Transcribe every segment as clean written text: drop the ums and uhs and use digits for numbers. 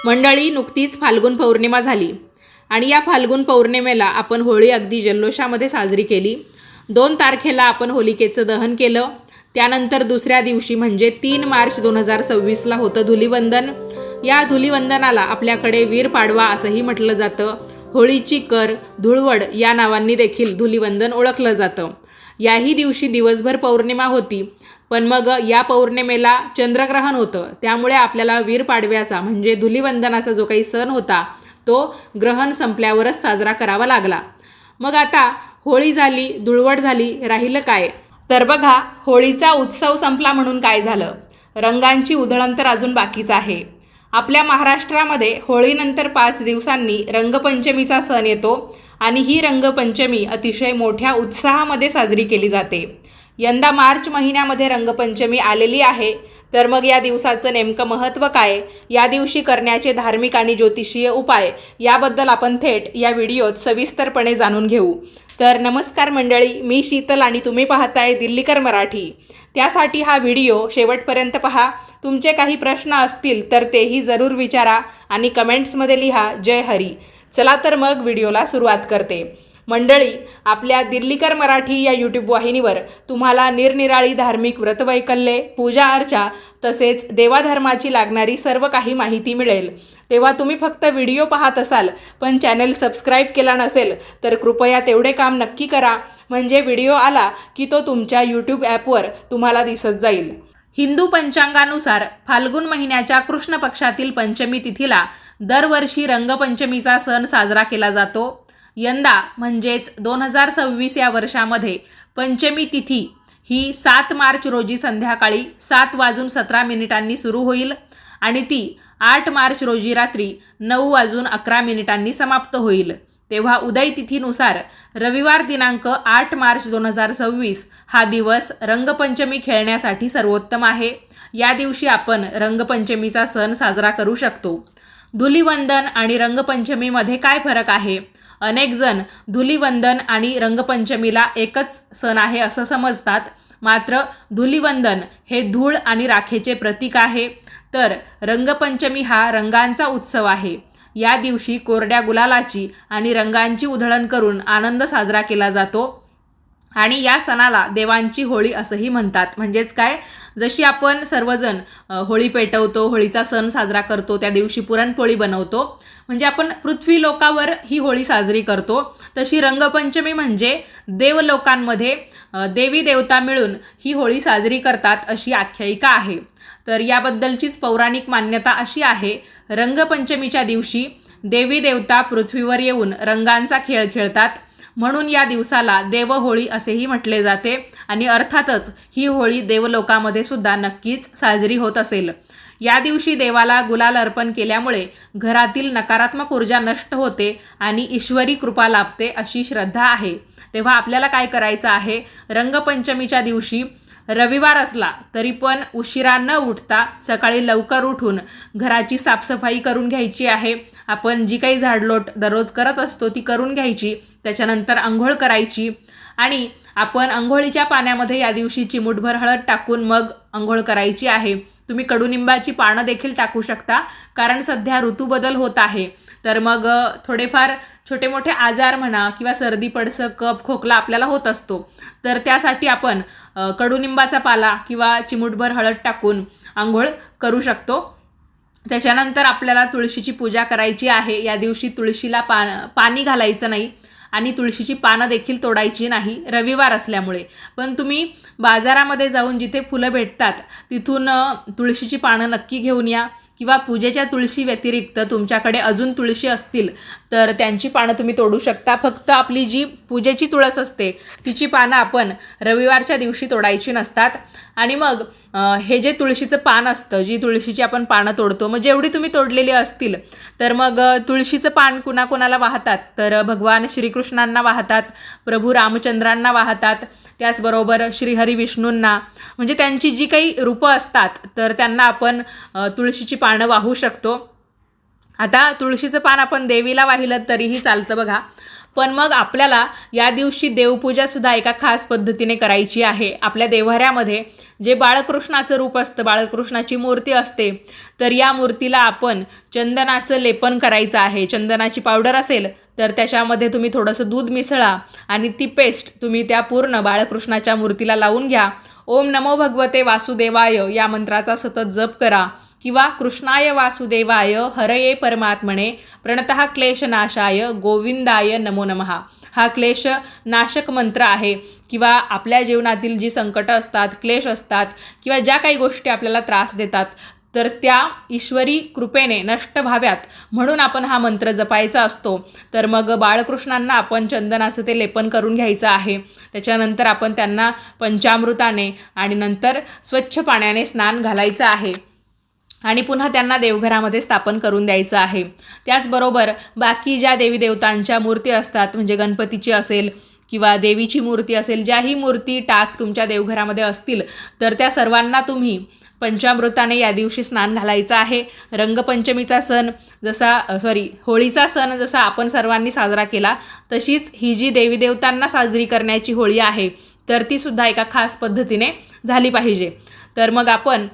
मंडळी, नुकतीच फाल्गुन पौर्णिमा झाली आणि या फाल्गुन पौर्णिमेला आपण होळी अगदी जल्लोषामध्ये साजरी केली। 2 तारखेला आपण होलिकेचं दहन केलं। त्यानंतर दुसऱ्या दिवशी म्हणजे 3 मार्च 2026ला होतं धुलीवंदन। या धुलीवंदनाला आपल्याकडे वीर पाडवा असंही म्हटलं जातं। होळीची कर, धुळवड या नावांनी देखील धुलीवंदन ओळखलं जातं। याही दिवशी दिवसभर पौर्णिमा होती, पण मग या पौर्णिमेला चंद्रग्रहण होतं, त्यामुळे आपल्याला वीर पाडव्याचा म्हणजे धुलीवंदनाचा जो काही सण होता तो ग्रहण संपल्यावरच साजरा करावा लागला। मग आता होळी झाली, धुळवड झाली, राहिलं काय? तर बघा, होळीचा उत्सव संपला म्हणून काय झालं? रंगांची उधळण तर अजून बाकीच आहे। आपल्या महाराष्ट्रामध्ये होळीनंतर 5 दिवसांनी रंगपंचमीचा सण येतो आणि ही रंगपंचमी अतिशय मोठ्या उत्साहामध्ये साजरी केली जाते। यंदा मार्च महिन्यामध्ये रंगपंचमी आलेली आहे, तर मग या दिवसाचं नेमकं महत्त्व काय, या दिवशी करण्याचे धार्मिक आणि ज्योतिषीय उपाय याबद्दल आपण थेट या व्हिडिओत सविस्तरपणे जाणून घेऊ। तर नमस्कार मंडळी, मी शीतल आणि तुम्ही पाहताय दिल्लीकर मराठी। त्यासाठी हा व्हिडिओ शेवटपर्यंत पहा। तुमचे काही प्रश्न असतील तर तेही जरूर विचारा आणि कमेंट्समध्ये लिहा जय हरी। चला तर मग व्हिडिओला सुरुवात करते। मंडळी, आपल्या दिल्लीकर मराठी या यूट्यूब वाहिनीवर तुम्हाला निरनिराळी धार्मिक व्रतवैकल्ये, पूजा अर्चा तसेच देवाधर्माची लागणारी सर्व काही माहिती मिळेल। तेव्हा तुम्ही फक्त व्हिडिओ पाहत असाल पण चॅनल सबस्क्राईब केला नसेल तर कृपया तेवढे काम नक्की करा, म्हणजे व्हिडिओ आला की तो तुमच्या यूट्यूब ॲपवर तुम्हाला दिसत जाईल। हिंदू पंचांगानुसार फाल्गुन महिन्याच्या कृष्ण पक्षातील पंचमी तिथीला दरवर्षी रंगपंचमीचा सण साजरा केला जातो। यंदा म्हणजेच 2026 या वर्षामध्ये पंचमी तिथी ही 7 मार्च रोजी संध्याकाळी 7:17 सुरू होईल आणि ती 8 मार्च रोजी रात्री 9:11 समाप्त होईल। तेव्हा उदय तिथीनुसार रविवार दिनांक 8 मार्च 2026 हा दिवस रंगपंचमी खेळण्यासाठी सर्वोत्तम आहे। या दिवशी आपण रंगपंचमीचा सण साजरा करू शकतो। धुलीवंदन आणि रंगपंचमीमध्ये काय फरक आहे? अनेक जण धुलीवंदन आणि रंगपंचमीला एकच सण आहे असं समजतात, मात्र धुलीवंदन हे धूळ आणि राखेचे प्रतीक आहे, तर रंगपंचमी हा रंगांचा उत्सव आहे। या दिवशी कोरड्या गुलालाची आणि रंगांची उधळण करून आनंद साजरा केला जातो आणि या सणाला देवांची होळी असंही म्हणतात। म्हणजेच काय, जशी आपण सर्वजण होळी पेटवतो, होळीचा सण साजरा करतो, त्या दिवशी पुरणपोळी बनवतो, म्हणजे आपण पृथ्वी लोकावर ही होळी साजरी करतो, तशी रंगपंचमी म्हणजे देवलोकांमध्ये देवी देवता मिळून ही होळी साजरी करतात अशी आख्यायिका आहे। तर याबद्दलचीच पौराणिक मान्यता अशी आहे, रंगपंचमीच्या दिवशी देवी देवता पृथ्वीवर येऊन रंगांचा खेळ खेळतात, म्हणून या दिवसाला देवहोळी असेही म्हटले जाते आणि अर्थातच ही होळी देवलोकामध्ये सुद्धा नक्कीच साजरी होत असेल। या दिवशी देवाला गुलाल अर्पण केल्यामुळे घरातील नकारात्मक ऊर्जा नष्ट होते आणि ईश्वरी कृपा लाभते अशी श्रद्धा आहे। तेव्हा आपल्याला काय करायचं आहे, रंगपंचमीच्या दिवशी रविवार असला तरी पण उशिरा न उठता सकाळी लवकर उठून घराची साफसफाई करून घ्यायची आहे। आपण जी काही झाडलोट दररोज करत असतो ती करून घ्यायची, त्याच्यानंतर अंघोळ करायची आणि आपण अंघोळीच्या पाण्यामध्ये या दिवशी चिमूटभर हळद टाकून मग अंघोळ करायची आहे। तुम्ही कडुनिंबाची पानं देखील टाकू शकता, कारण सध्या ऋतूबदल होत आहे, तर मग थोडेफार छोटे मोठे आजार म्हणा किंवा सर्दी पडसं कफ खोकला आपल्याला होत असतो, तर त्यासाठी आपण कडुनिंबाचा पाला किंवा चिमूटभर हळद टाकून अंघोळ करू शकतो। त्याच्यानंतर आपल्याला तुळशीची पूजा करायची आहे। या दिवशी तुळशीला पाणी घालायचं नाही आणि तुळशीची पानं देखील तोडायची नाही, रविवार असल्यामुळे। पण तुम्ही बाजारामध्ये जाऊन जिथे फुलं भेटतात तिथून तुळशीची पानं नक्की घेऊन या, किंवा पूजेच्या तुळशी व्यतिरिक्त तुमच्याकडे अजून तुळशी असतील तर त्यांची पानं तुम्ही तोडू शकता। फक्त आपली जी पूजेची तुळस असते तिची पानं आपण रविवारच्या दिवशी तोडायची नसतात। आणि मग हे जे तुळशीचं पान असतं, जी तुळशीची आपण पानं तोडतो, मग जेवढी तुम्ही तोडलेली असतील तर मग तुळशीचं पान कुणाकोणाला वाहतात, तर भगवान श्रीकृष्णांना वाहतात, प्रभू रामचंद्रांना वाहतात, त्याचबरोबर श्रीहरी विष्णूंना, म्हणजे त्यांची जी काही रूपं असतात तर त्यांना आपण तुळशीची पानं वाहू शकतो। आता तुळशीचं पान आपण देवीला वाहिलं तरीही चालतं बघा, पण मग आपल्याला या दिवशी देवपूजासुद्धा एका खास पद्धतीने करायची आहे. आपल्या देव्हाऱ्यामध्ये जे बाळकृष्णाचं रूप असतं, बाळकृष्णाची मूर्ती असते, तर या मूर्तीला आपण चंदनाचं लेपन करायचं आहे. चंदनाची पावडर असेल तर त्याच्यामध्ये तुम्ही थोडंसं दूध मिसळा आणि ती पेस्ट तुम्ही त्या पूर्ण बाळकृष्णाच्या मूर्तीला लावून घ्या. ओम नमो भगवते वासुदेवाय या मंत्राचा सतत जप करा किंवा कृष्णाय वासुदेवाय हरये परमात्मने प्रणतः क्लेशनाशाय गोविंदाय नमो नमः हा क्लेश नाशक मंत्र आहे. किंवा आपल्या जीवनातील जी संकटं असतात, क्लेश असतात किंवा ज्या काही गोष्टी आपल्याला त्रास देतात तर त्या ईश्वरी कृपेने नष्ट व्हाव्यात म्हणून आपण हा मंत्र जपायचा असतो. तर मग बाळकृष्णांना आपण चंदनाचं ते लेपन करून घ्यायचं आहे. त्याच्यानंतर आपण त्यांना पंचामृताने आणि नंतर स्वच्छ पाण्याने स्नान घालायचं आहे आणि पुन्हा त्यांना देवघरामध्ये स्थापन करून द्यायचं आहे. त्याचबरोबर बाकी ज्या देवी देवतांच्या मूर्ती असतात, म्हणजे गणपतीची असेल किंवा देवीची मूर्ती असेल, ज्याही मूर्ती टाक तुमच्या देवघरामध्ये असतील तर त्या सर्वांना तुम्ही पंचामृताने या दिवशी स्नान घालायचं आहे. रंगपंचमीचा सण होळीचा सण जसा आपण सर्वांनी साजरा केला तशीच ही जी देवी देवतांना साजरी करण्याची होळी आहे तर ती सुद्धा एका खास पद्धतीने झाली पाहिजे. तर मग आपण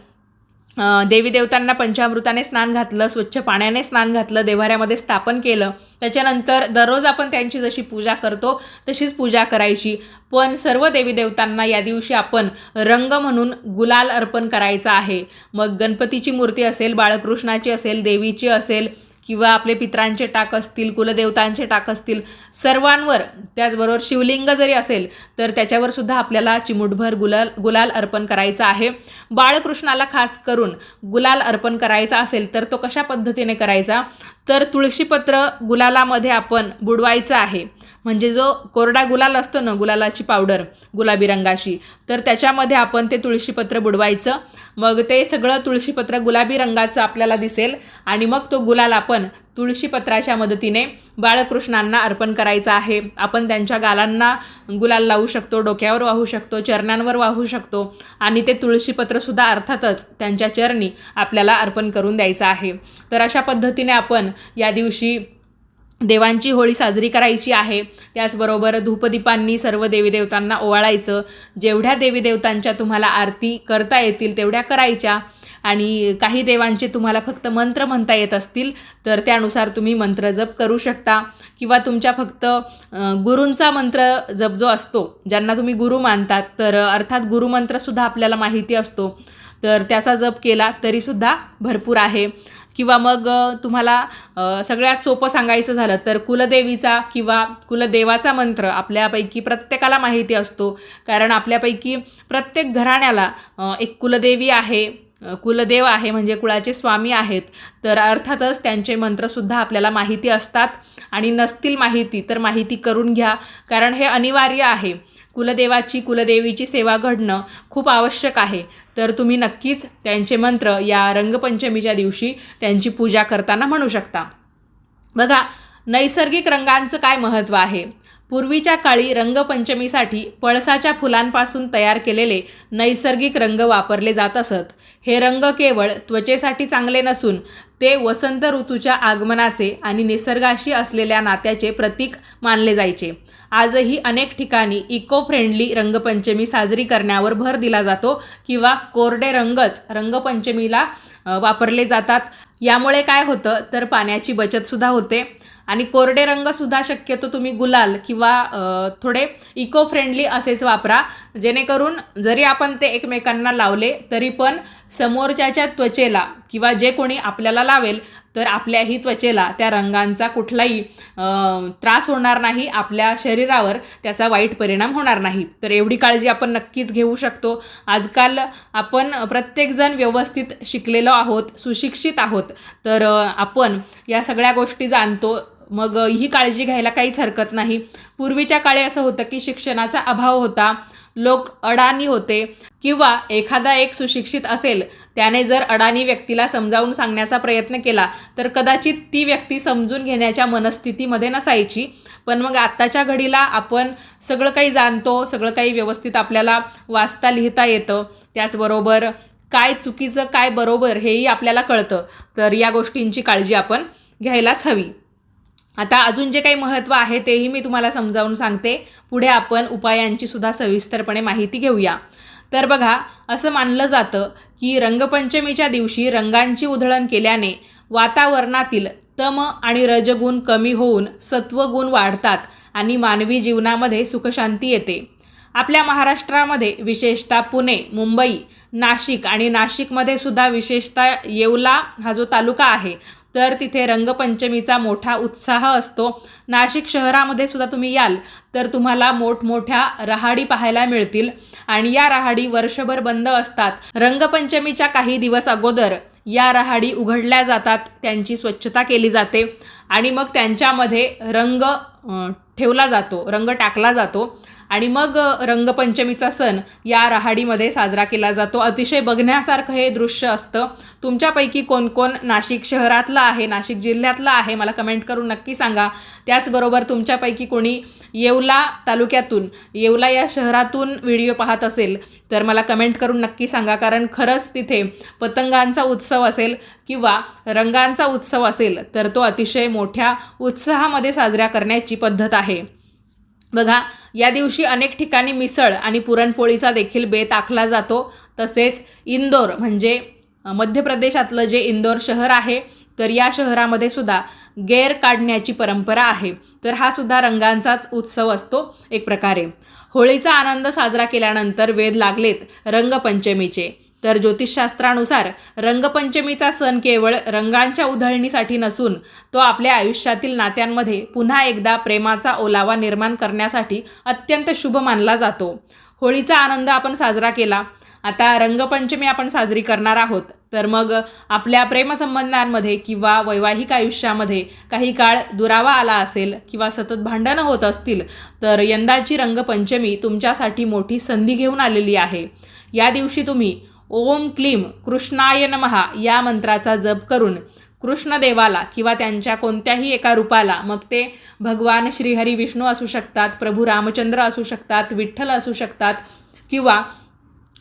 देवी देवतांना पंचामृताने स्नान घातलं, स्वच्छ पाण्याने स्नान घातलं, देव्हाऱ्यामध्ये स्थापन केलं. त्याच्यानंतर दररोज आपण त्यांची जशी पूजा करतो तशीच पूजा करायची. पण सर्व देवी देवतांना या दिवशी आपण रंग म्हणून गुलाल अर्पण करायचा आहे. मग गणपतीची मूर्ती असेल, बाळकृष्णाची असेल, देवीची असेल किंवा आपले पितरांचे टाक असतील, कुलदेवतांचे टाक असतील, सर्वांवर, त्याचबरोबर शिवलिंग जरी असेल तर त्याच्यावर सुद्धा आपल्याला चिमूटभर गुलाल अर्पण करायचा आहे. बाळकृष्णाला खास करून गुलाल अर्पण करायचा असेल तर तो कशा पद्धतीने करायचा, तर तुळशीपत्र गुलालामध्ये आपण बुडवायचं आहे. म्हणजे जो कोरडा गुलाल असतो ना, गुलालाची पावडर गुलाबी रंगाची, तर त्याच्यामध्ये आपण ते तुळशीपत्र बुडवायचं. मग ते सगळं तुळशीपत्र गुलाबी रंगाचं आपल्याला दिसेल आणि मग तो गुलाल आपण तुळशीपत्राच्या मदतीने बाळकृष्णांना अर्पण करायचा आहे. आपण त्यांच्या गालांना गुलाल लावू शकतो, डोक्यावर वाहू शकतो, चरणांवर वाहू शकतो आणि ते तुळशीपत्रसुद्धा अर्थातच त्यांच्या चरणी आपल्याला अर्पण करून द्यायचं आहे. तर अशा पद्धतीने आपण या दिवशी देवांची होळी साजरी करायची आहे. त्याचबरोबर धूपदीपांनी सर्व देवी देवतांना ओवाळायचं. जेवढ्या देवी देवतांच्या तुम्हाला आरती करता येतील तेवढ्या करायच्या आणि काही देवांचे तुम्हाला फक्त मंत्र म्हणता येत असतील तर त्यानुसार तुम्ही मंत्र जप करू शकता किंवा तुमच्या फक्त गुरूंचा मंत्र जप जो असतो, ज्यांना तुम्ही गुरु मानतात, तर अर्थात गुरुमंत्रसुद्धा आपल्याला माहिती असतो तर त्याचा जप केला तरीसुद्धा भरपूर आहे. किंवा मग तुम्हाला सगळ्यात सोपं सांगायचं झालं तर कुलदेवीचा किंवा कुलदेवाचा मंत्र आपल्यापैकी प्रत्येकाला माहिती असतो. कारण आपल्यापैकी प्रत्येक घराण्याला एक कुलदेवी आहे, कुलदेव आहे, म्हणजे कुळाचे स्वामी आहेत. तर अर्थातच त्यांचे मंत्रसुद्धा आपल्याला माहिती असतात आणि नसतील माहिती तर माहिती करून घ्या, कारण हे अनिवार्य आहे. कुलदेवाची कुलदेवीची सेवा घडणं खूप आवश्यक आहे. तर तुम्ही नक्कीच त्यांचे मंत्र या रंगपंचमीच्या दिवशी त्यांची पूजा करताना म्हणू शकता. बघा, नैसर्गिक रंगांचं काय महत्त्व आहे. पूर्वीच्या काळी रंगपंचमीसाठी पळसाच्या फुलांपासून तयार केलेले नैसर्गिक रंग वापरले जात असत. हे रंग केवळ त्वचेसाठी चांगले नसून ते वसंत ऋतूच्या आगमनाचे आणि निसर्गाशी असलेल्या नात्याचे प्रतीक मानले जायचे. आजही अनेक ठिकाणी इको फ्रेंडली रंगपंचमी साजरी करण्यावर भर दिला जातो किंवा कोरडे रंगच रंगपंचमीला वापरले जातात. यामुळे काय होतं तर पाण्याची बचतसुद्धा होते आणि कोरडे रंगसुद्धा शक्यतो तुम्ही गुलाल किंवा थोडे इको फ्रेंडली असेच वापरा, जेणेकरून जरी आपण ते एकमेकांना लावले तरी पण समोरच्याच्या त्वचेला किंवा जे कोणी आपल्याला लावेल तर आपल्याही त्वचेला त्या रंगांचा कुठलाही त्रास होणार नाही, आपल्या शरीरावर त्याचा वाईट परिणाम होणार नाही. तर एवढी काळजी आपण नक्कीच घेऊ शकतो. आजकाल आपण प्रत्येकजण व्यवस्थित शिकलेलो आहोत, सुशिक्षित आहोत, तर आपण या सगळ्या गोष्टी जाणतो. मग ही काळजी घ्यायला काहीच हरकत नाही. पूर्वीच्या काळी असं होतं की शिक्षणाचा अभाव होता, लोक अडाणी होते किंवा एखादा एक सुशिक्षित असेल त्याने जर अडाणी व्यक्तीला समजावून सांगण्याचा प्रयत्न केला तर कदाचित ती व्यक्ती समजून घेण्याच्या मनस्थितीमध्ये नसायची. पण मग आत्ताच्या घडीला आपण सगळं काही जाणतो, सगळं काही व्यवस्थित आपल्याला वाचता लिहिता येतं, त्याचबरोबर काय चुकीचं काय बरोबर हेही आपल्याला कळतं. तर या गोष्टींची काळजी आपण घ्यायलाच हवी. आता अजून जे काही महत्त्व आहे तेही मी तुम्हाला समजावून सांगते. पुढे आपण उपायांची सुद्धा सविस्तरपणे माहिती घेऊया. तर बघा, असं मानलं जातं की रंगपंचमीच्या दिवशी रंगांची उधळण केल्याने वातावरणातील तम आणि रजगुण कमी होऊन सत्वगुण वाढतात आणि मानवी जीवनामध्ये सुखशांती येते. आपल्या महाराष्ट्रामध्ये विशेषतः पुणे, मुंबई, नाशिक आणि नाशिकमध्ये सुद्धा विशेषतः येवला हा जो तालुका आहे तर तिथे रंगपंचमीचा मोठा उत्साह असतो. नाशिक शहरामध्ये सुद्धा तुम्ही याल तर तुम्हाला मोठमोठ्या रहाडी पाहायला मिळतील आणि या रहाडी वर्षभर बंद असतात. रंगपंचमीच्या काही दिवस अगोदर या रहाडी उघडल्या जातात, त्यांची स्वच्छता केली जाते आणि मग त्यांच्यामध्ये रंग ठेवला जातो, रंग टाकला जातो आणि मग रंगपंचमीचा सण या रहाडीमध्ये साजरा केला जातो. अतिशय बघण्यासारखं हे दृश्य असतं. तुमच्यापैकी कोण कोण नाशिक शहरातलं आहे, नाशिक जिल्ह्यातलं आहे मला कमेंट करून नक्की सांगा. त्याचबरोबर तुमच्यापैकी कोणी येवला तालुक्यातून, येवला या शहरातून व्हिडिओ पाहत असेल तर मला कमेंट करून नक्की सांगा, कारण खरंच तिथे पतंगांचा उत्सव असेल किंवा रंगांचा उत्सव असेल तर तो अतिशय मोठ्या उत्साहामध्ये साजरा करण्याची पद्धत आहे. बघा, या दिवशी अनेक ठिकाणी मिसळ आणि पुरणपोळीचा देखील बेत आखला जातो. तसेच इंदोर म्हणजे मध्य प्रदेशातलं जे इंदोर शहर आहे तर या शहरामध्ये सुद्धा गेर काढण्याची परंपरा आहे. तर हा सुद्धा रंगांचाच उत्सव असतो एक प्रकारे. होळीचा आनंद साजरा केल्यानंतर वेध लागलेत रंगपंचमीचे. तर ज्योतिषशास्त्रानुसार रंगपंचमीचा सण केवळ रंगांच्या उधळणीसाठी नसून तो आपल्या आयुष्यातील नात्यांमध्ये पुन्हा एकदा प्रेमाचा ओलावा निर्माण करण्यासाठी अत्यंत शुभ मानला जातो. होळीचा आनंद आपण साजरा केला, आता रंगपंचमी आपण साजरी करणार आहोत. तर मग आपल्या प्रेमसंबंधांमध्ये किंवा वैवाहिक आयुष्यामध्ये काही काळ दुरावा आला असेल किंवा सतत भांडणं होत असतील तर यंदाची रंगपंचमी तुमच्यासाठी मोठी संधी घेऊन आलेली आहे. या दिवशी तुम्ही ओम क्लीम कृष्णाय नमः या मंत्राचा जप करून कृष्णदेवाला किंवा त्यांच्या कोणत्याही एका रूपाला, मग ते भगवान श्रीहरी विष्णू असू शकतात, प्रभू रामचंद्र असू शकतात, विठ्ठल असू शकतात किंवा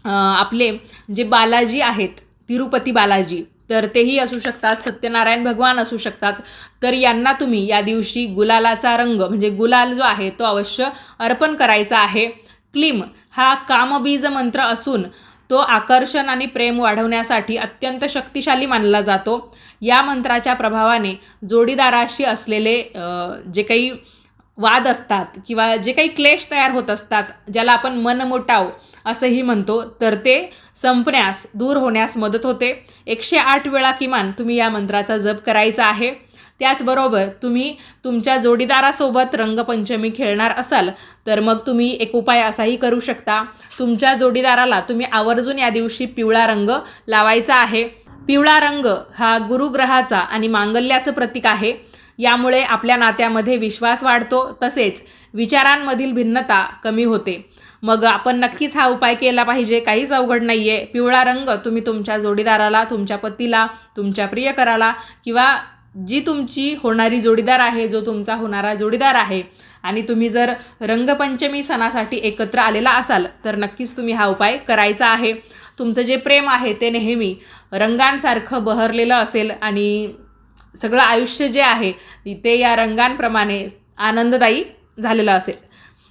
आपले जे बालाजी आहेत तिरुपती बालाजी तर तेही असू शकतात, सत्यनारायण भगवान असू शकतात. तर यांना तुम्ही या दिवशी गुलालाचा रंग म्हणजे गुलाल जो आहे तो अवश्य अर्पण करायचा आहे. क्लीम हा कामबीज मंत्र असून तो आकर्षण आणि प्रेम वाढवण्यासाठी अत्यंत शक्तिशाली मानला जातो. या मंत्राच्या प्रभावाने जोडीदाराशी असलेले जे काही वाद असतात किंवा जे काही क्लेश तयार होत असतात, ज्याला आपण मनमुटाव असंही म्हणतो, तर ते संपण्यास, दूर होण्यास मदत होते. 108 वेळा किमान तुम्ही या मंत्राचा जप करायचा आहे. त्याचबरोबर तुम्ही तुमच्या जोडीदारासोबत रंगपंचमी खेळणार असाल तर मग तुम्ही एक उपाय असाही करू शकता. तुमच्या जोडीदाराला तुम्ही आवर्जून या दिवशी पिवळा रंग लावायचा आहे. पिवळा रंग हा गुरुग्रहाचा आणि मांगल्याचं प्रतीक आहे. यामुळे आपल्या नात्यामध्ये विश्वास वाढतो, तसेच विचारांमधील भिन्नता कमी होते. मग आपण नक्कीच हा उपाय केला पाहिजे, काहीच अवघड नाही आहे. पिवळा रंग तुम्ही तुमच्या जोडीदाराला, तुमच्या पतीला, तुमच्या प्रियकराला किंवा जी तुमची होणारी जोडीदार आहे, जो तुमचा होणारा जोडीदार आहे आणि तुम्ही जर रंगपंचमी सणासाठी एकत्र आलेला असाल तर नक्कीच तुम्ही हा उपाय करायचा आहे. तुमचं जे प्रेम आहे ते नेहमी रंगांसारखं बहरलेलं असेल आणि सगळं आयुष्य जे आहे ते या रंगांप्रमाणे आनंददायी झालेलं असेल.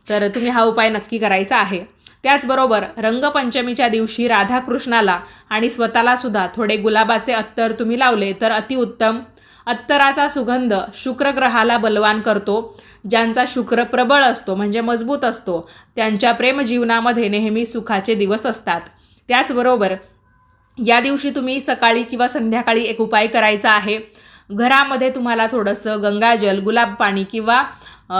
तर तुम्ही हा उपाय नक्की करायचा आहे. त्याचबरोबर रंगपंचमीच्या दिवशी राधाकृष्णाला आणि स्वतःला सुद्धा थोडे गुलाबाचे अत्तर तुम्ही लावले तर अतिउत्तम. अत्तराचा सुगंध शुक्रग्रहाला बलवान करतो. ज्यांचा शुक्र प्रबळ असतो म्हणजे मजबूत असतो त्यांच्या प्रेमजीवनामध्ये नेहमी सुखाचे दिवस असतात. त्याचबरोबर या दिवशी तुम्ही सकाळी किंवा संध्याकाळी एक उपाय करायचा आहे. घरामध्ये तुम्हाला थोडंसं गंगाजल, गुलाब पाणी किंवा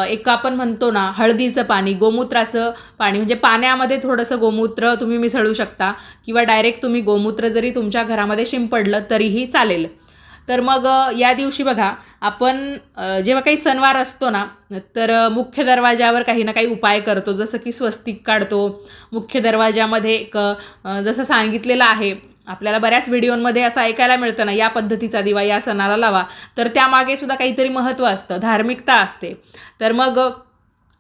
एक आपण म्हणतो ना हळदीचं पाणी, गोमूत्राचं पाणी म्हणजे पाण्यामध्ये थोडंसं गोमूत्र तुम्ही मिसळू शकता किंवा डायरेक्ट तुम्ही गोमूत्र जरी तुमच्या घरामध्ये शिंपडलं तरीही चालेल. तर मग या दिवशी बघा, आपण जेव्हा काही सणवार असतो ना तर मुख्य दरवाजावर काही ना काही उपाय करतो, जसं की स्वस्तिक काढतो. मुख्य दरवाजामध्ये एक जसं सांगितलेलं आहे आपल्याला बऱ्याच व्हिडिओमध्ये असं ऐकायला मिळतं ना, या पद्धतीचा दिवा या सणाला लावा. तर त्यामागे सुद्धा काहीतरी महत्त्व असतं, धार्मिकता असते. तर मग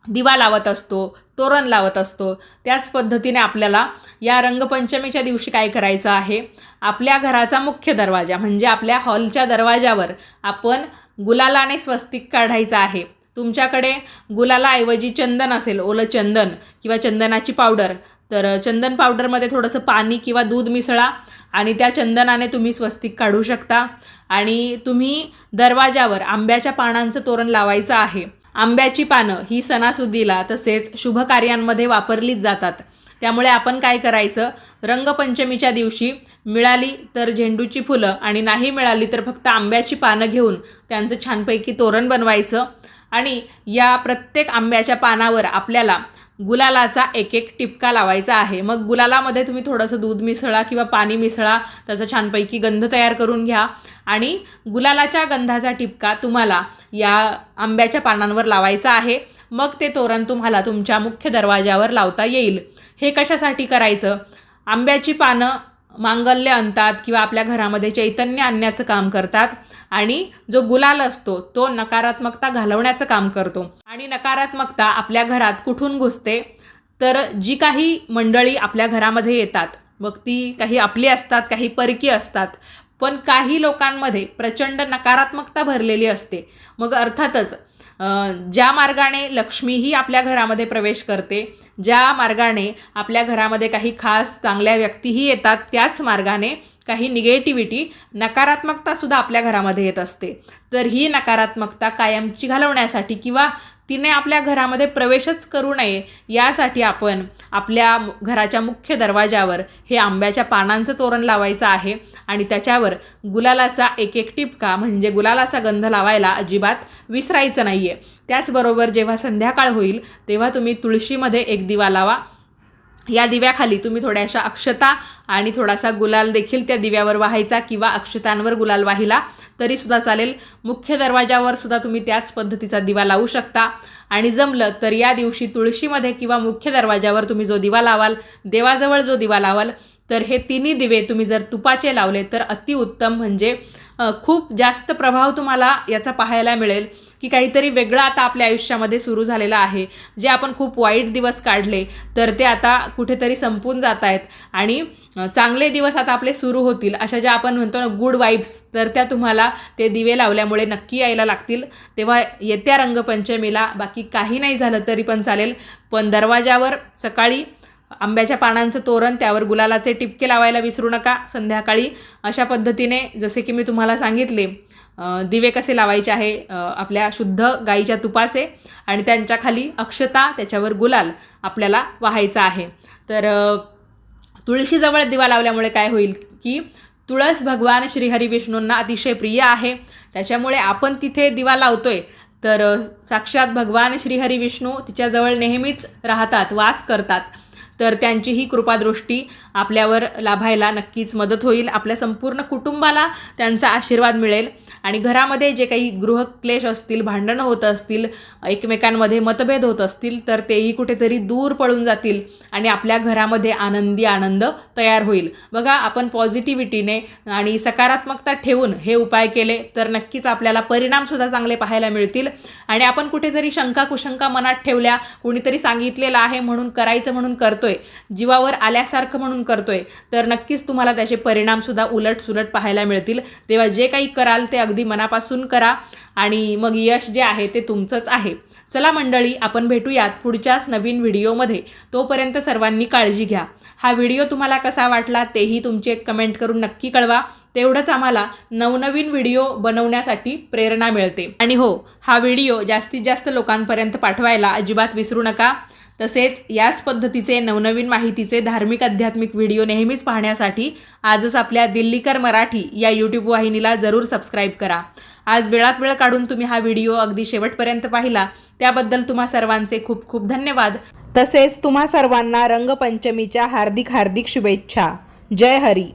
दिवा लावत असतो, तोरण लावत असतो. त्याच पद्धतीने आपल्याला या रंगपंचमीच्या दिवशी काय करायचं आहे, आपल्या घराचा मुख्य दरवाजा म्हणजे आपल्या हॉलच्या दरवाजावर आपण गुलालाने स्वस्तिक काढायचं आहे. तुमच्याकडे गुलालाऐवजी चंदन असेल, ओलं चंदन किंवा चंदनाची पावडर, तर चंदन पावडरमध्ये थोडंसं पाणी किंवा दूध मिसळा आणि त्या चंदनाने तुम्ही स्वस्तिक काढू शकता. आणि तुम्ही दरवाजावर आंब्याच्या पानांचं तोरण लावायचं आहे. आंब्याची पानं ही सणासुदीला तसेच शुभ कार्यांमध्ये वापरलीच जातात. त्यामुळे आपण काय करायचं, रंगपंचमीच्या दिवशी मिळाली तर झेंडूची फुलं आणि नाही मिळाली तर फक्त आंब्याची पानं घेऊन त्यांचं छानपैकी तोरण बनवायचं. आणि या प्रत्येक आंब्याच्या पानावर आपल्याला गुलालाचा एक एक टिपका लावायचा आहे. मग गुलालामध्ये तुम्ही थोडंसं दूध मिसळा किंवा पाणी मिसळा, त्याचा छानपैकी गंध तयार करून घ्या आणि गुलालाच्या गंधाचा टिपका तुम्हाला या आंब्याच्या पानांवर लावायचा आहे. मग ते तोरण तुम्हाला तुमच्या मुख्य दरवाजावर लावता येईल. हे कशासाठी करायचं, आंब्याची पानं मांगल्य आणतात किंवा आपल्या घरामध्ये चैतन्य आणण्याचं काम करतात आणि जो गुलाल असतो तो नकारात्मकता घालवण्याचं काम करतो. आणि नकारात्मकता आपल्या घरात कुठून घुसते, तर जी काही मंडळी आपल्या घरामध्ये येतात, मग ती काही आपली असतात, काही परकी असतात, पण काही लोकांमध्ये प्रचंड नकारात्मकता भरलेली असते. मग अर्थातच ज्या मार्गाने लक्ष्मी ही आपल्या घरामध्ये प्रवेश करते, ज्या मार्गाने आपल्या घरामध्ये काही खास चांगल्या व्यक्तीही येतात, त्याच मार्गाने काही निगेटिव्हिटी, नकारात्मकतासुद्धा आपल्या घरामध्ये येत असते. तर ही नकारात्मकता कायमची घालवण्यासाठी किंवा तिने आपल्या घरामध्ये प्रवेशच करू नये यासाठी आपण आपल्या घराच्या मुख्य दरवाजावर हे आंब्याच्या पानांचं तोरण लावायचं आहे आणि त्याच्यावर गुलालाचा एक एक टिपका म्हणजे गुलालाचा गंध लावायला अजिबात विसरायचं नाही आहे. त्याचबरोबर जेव्हा संध्याकाळ होईल तेव्हा तुम्ही तुळशीमध्ये एक दिवा लावा. या दिव्याखाली तुम्ही थोड्याशा अक्षता आणि थोडासा गुलाल देखील त्या दिव्यावर वाहायचा किंवा अक्षतांवर गुलाल वाहिला तरीसुद्धा चालेल. मुख्य दरवाजावर सुद्धा तुम्ही त्याच पद्धतीचा दिवा लावू शकता. आणि जमलं तर या दिवशी तुळशीमध्ये किंवा मुख्य दरवाजावर तुम्ही जो दिवा लावाल, देवाजवळ जो दिवा लावाल, तर हे तिन्ही दिवे तुम्ही जर तुपाचे लावले तर अतिउत्तम. म्हणजे खूप जास्त प्रभाव तुम्हाला याचा पाहायला मिळेल की काहीतरी वेगळं आता आपल्या आयुष्यामध्ये सुरू झालेलं आहे. जे आपण खूप वाईट दिवस काढले तर ते आता कुठेतरी संपून जात आहेत आणि चांगले दिवस आता आपले सुरू होतील. अशा ज्या आपण म्हणतो ना गुड वाईब्स, तर त्या तुम्हाला ते दिवे लावल्यामुळे नक्की यायला लागतील. तेव्हा येत्या रंगपंचमीला बाकी काही नाही झालं तरी पण चालेल, पण दरवाजावर सकाळी आंब्याच्या पानांचं तोरण, त्यावर गुलालाचे टिपके लावायला विसरू नका. संध्याकाळी अशा पद्धतीने जसे की मी तुम्हाला सांगितले दिवे कसे लावायचे आहे, आपल्या शुद्ध गाईच्या तुपाचे आणि त्यांच्या खाली अक्षता, त्याच्यावर गुलाल आपल्याला वाहायचा आहे. तर तुळशीजवळ दिवा लावल्यामुळे काय होईल की तुळस भगवान श्रीहरी विष्णूंना अतिशय प्रिय आहे. त्याच्यामुळे आपण तिथे दिवा लावतोय तर साक्षात भगवान श्रीहरी विष्णू तिच्याजवळ नेहमीच राहतात, वास करतात. तर त्यांची ही कृपादृष्टी आपल्यावर लाभायला नक्कीच मदत होईल. आपल्या संपूर्ण कुटुंबाला त्यांचा आशीर्वाद मिळेल आणि घरामध्ये जे काही गृहक्लेश असतील, भांडणं होत असतील, एकमेकांमध्ये मतभेद होत असतील, तर तेही कुठेतरी दूर पळून जातील आणि आपल्या घरामध्ये आनंदी आनंद तयार होईल. बघा, आपण पॉझिटिव्हिटीने आणि सकारात्मकता ठेवून हे उपाय केले तर नक्कीच आपल्याला परिणामसुद्धा चांगले पाहायला मिळतील. आणि आपण कुठेतरी शंका कुशंका मनात ठेवल्या, कोणीतरी सांगितलेलं आहे म्हणून करायचं म्हणून करतोय, जीवावर आल्यासारखं म्हणून करतोय, तर नक्कीच तुम्हाला त्याचे परिणामसुद्धा उलटसुलट पाहायला मिळतील. तेव्हा जे काही कराल ते अगदी मनापासून करा आणि मग यश जे आहे ते तुमचंच आहे. चला मंडळी, आपण भेटूयात पुढच्याच नवीन व्हिडिओमध्ये. तोपर्यंत सर्वांनी काळजी घ्या. हा व्हिडिओ तुम्हाला कसा वाटला तेही तुमची एक कमेंट करून नक्की कळवा. तेवढंच आम्हाला नवनवीन व्हिडिओ बनवण्यासाठी प्रेरणा मिळते. आणि हो, हा व्हिडिओ जास्तीत जास्त लोकांपर्यंत पाठवायला अजिबात विसरू नका. तसेच याच पद्धतीचे नवनवीन माहितीचे धार्मिक आध्यात्मिक व्हिडिओ नेहमीच पाहण्यासाठी आजच आपल्या दिल्लीकर मराठी या यूट्यूब वाहिनीला जरूर सबस्क्राईब करा. आज वेळात वेळ काढून तुम्ही हा व्हिडिओ अगदी शेवटपर्यंत पाहिला त्याबद्दल तुम्हा सर्वांचे खूप खूप धन्यवाद. तसेच तुम्हा सर्वांना रंगपंचमीच्या हार्दिक हार्दिक शुभेच्छा. जय हरी.